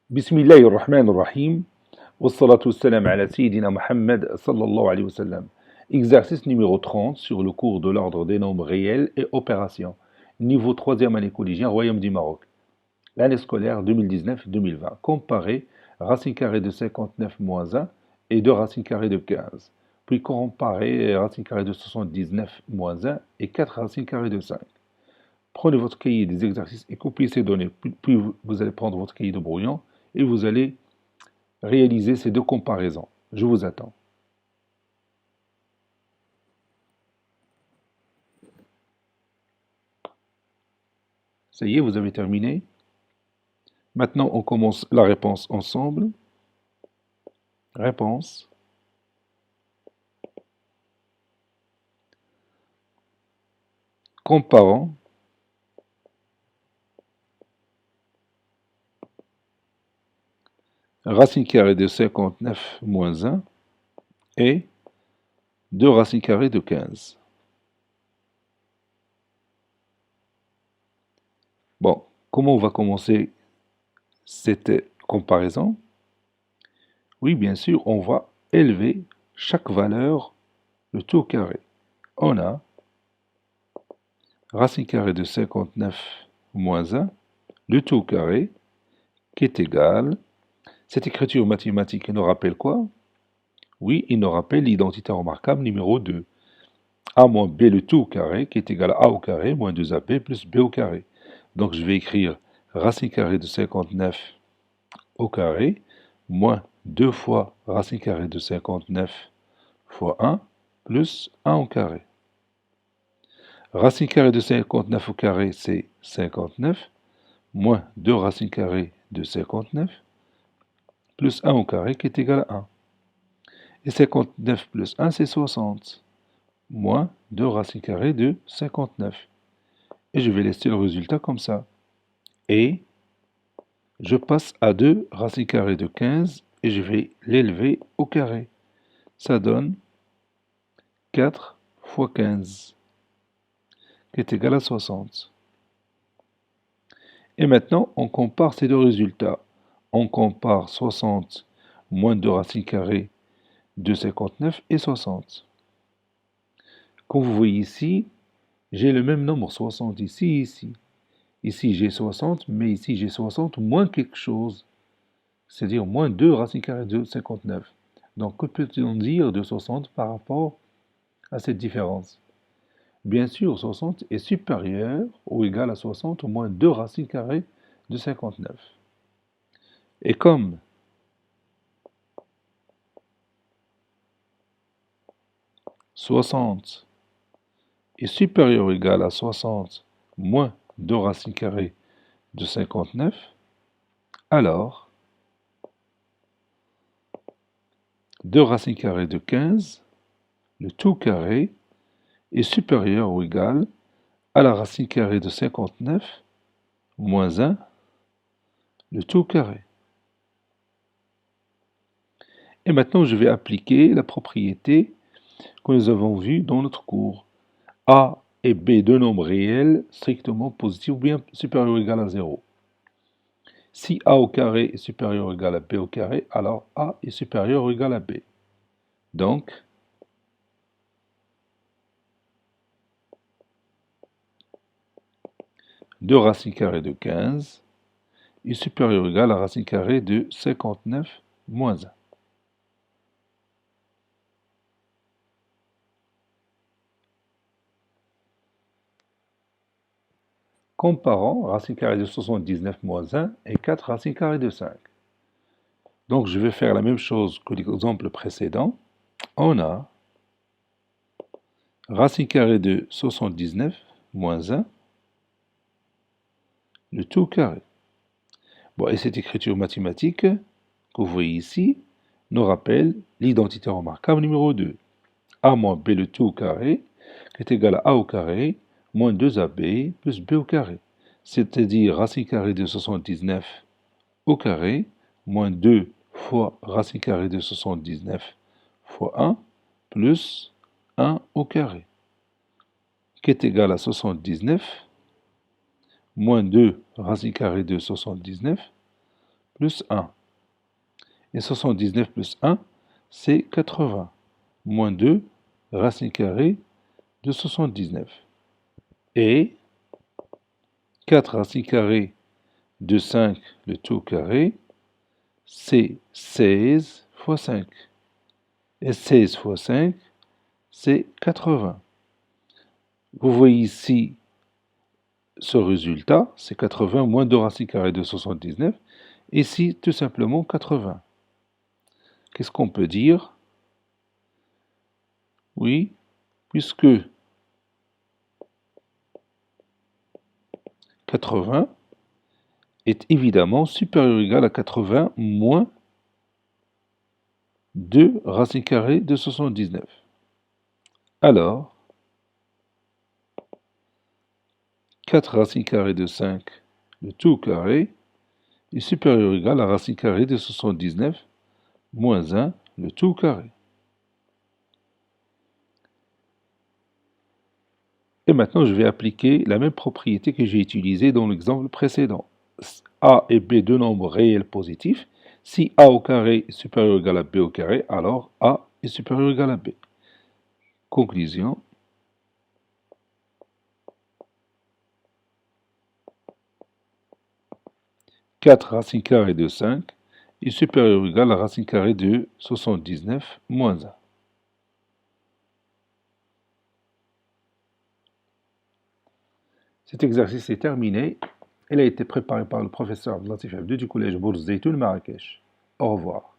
بسم الله الرحمن الرحيم والصلاة والسلام على سيدنا Mohammed sallallahu alayhi wa sallam. Exercice numéro 30 sur le cours de l'ordre des nombres réels et opérations. Niveau 3e année collégien, Royaume du Maroc. L'année scolaire 2019-2020. Comparer racine carrée de 59 moins 1 et 2 racines carrées de 15. Puis comparer racine carrée de 79 moins 1 et 4 racines carrées de 5. Prenez votre cahier des exercices et copiez ces données. Puis vous allez prendre votre cahier de brouillon et vous allez réaliser ces deux comparaisons. Je vous attends. Ça y est, vous avez terminé. Maintenant, on commence la réponse ensemble. Réponse. Comparant racine carrée de 59 moins 1 et 2 racines carrées de 15. Bon, comment on va commencer cette comparaison? Oui, bien sûr, on va élever chaque valeur le tout au carré. On a racine carrée de 59 moins 1, le tout au carré, qui est égal. Cette écriture mathématique nous rappelle quoi? Oui, il nous rappelle l'identité remarquable numéro 2. A moins B le tout au carré, qui est égal à A au carré, moins 2AB plus B au carré. Donc je vais écrire racine carrée de 59 au carré, moins 2 fois racine carrée de 59 fois 1, plus 1 au carré. Racine carrée de 59 au carré, c'est 59, moins 2 racines carrées de 59, plus 1 au carré, qui est égal à 1. Et 59 plus 1, c'est 60, moins 2 racines carrées de 59. Et je vais laisser le résultat comme ça. Et je passe à 2 racines carrées de 15 et je vais l'élever au carré. Ça donne 4 fois 15, qui est égal à 60. Et maintenant, on compare ces deux résultats. On compare 60 moins 2 racines carrées de 59 et 60. Comme vous voyez ici, j'ai le même nombre 60 ici et ici. Ici j'ai 60, mais ici j'ai 60 moins quelque chose, c'est-à-dire moins 2 racines carrées de 59. Donc que peut-on dire de 60 par rapport à cette différence? Bien sûr, 60 est supérieur ou égal à 60 moins 2 racines carrées de 59. Et comme 60 est supérieur ou égal à 60 moins 2 racines carrées de 59, alors 2 racines carrées de 15, le tout carré, est supérieur ou égal à la racine carrée de 59 moins 1, le tout carré. Et maintenant, je vais appliquer la propriété que nous avons vue dans notre cours. A et B, deux nombres réels strictement positifs ou bien supérieurs ou égal à 0. Si A au carré est supérieur ou égal à B au carré, alors A est supérieur ou égal à B. Donc, deux racines carrées de 15 est supérieur ou égal à la racine carrée de 59 moins 1. Comparons racine carrée de 79 moins 1 et 4 racines carrées de 5. Donc je vais faire la même chose que l'exemple précédent. On a racine carrée de 79 moins 1, le tout carré. Bon, et cette écriture mathématique que vous voyez ici nous rappelle l'identité remarquable numéro 2. A moins B le tout carré, qui est égal à A au carré, moins 2AB plus B au carré. C'est-à-dire racine carrée de 79 au carré, moins 2 fois racine carrée de 79 fois 1, plus 1 au carré, qui est égal à 79, moins 2 racine carrée de 79, plus 1. Et 79 plus 1, c'est 80. Moins 2, racine carrée de 79. Et 4 racine carrée de 5, le tout carré, c'est 16 fois 5. Et 16 fois 5, c'est 80. Vous voyez ici ce résultat, c'est 80 moins 2 racine carrée de 79. Ici, tout simplement 80. Qu'est-ce qu'on peut dire? Oui, puisque 80 est évidemment supérieur ou égal à 80 moins 2 racine carrée de 79. Alors, 4 racine carrée de 5, le tout carré, est supérieur ou égal à racine carrée de 79 moins 1, le tout carré. Et maintenant, je vais appliquer la même propriété que j'ai utilisée dans l'exemple précédent. A et B, deux nombres réels positifs. Si A au carré est supérieur ou égal à B au carré, alors A est supérieur ou égal à B. Conclusion. 4 racine carrée de 5 est supérieur ou égal à racine carrée de 79 moins 1. Cet exercice est terminé. Il a été préparé par le professeur Latif Abdou du collège Bourz Zeytoun Marrakech. Au revoir.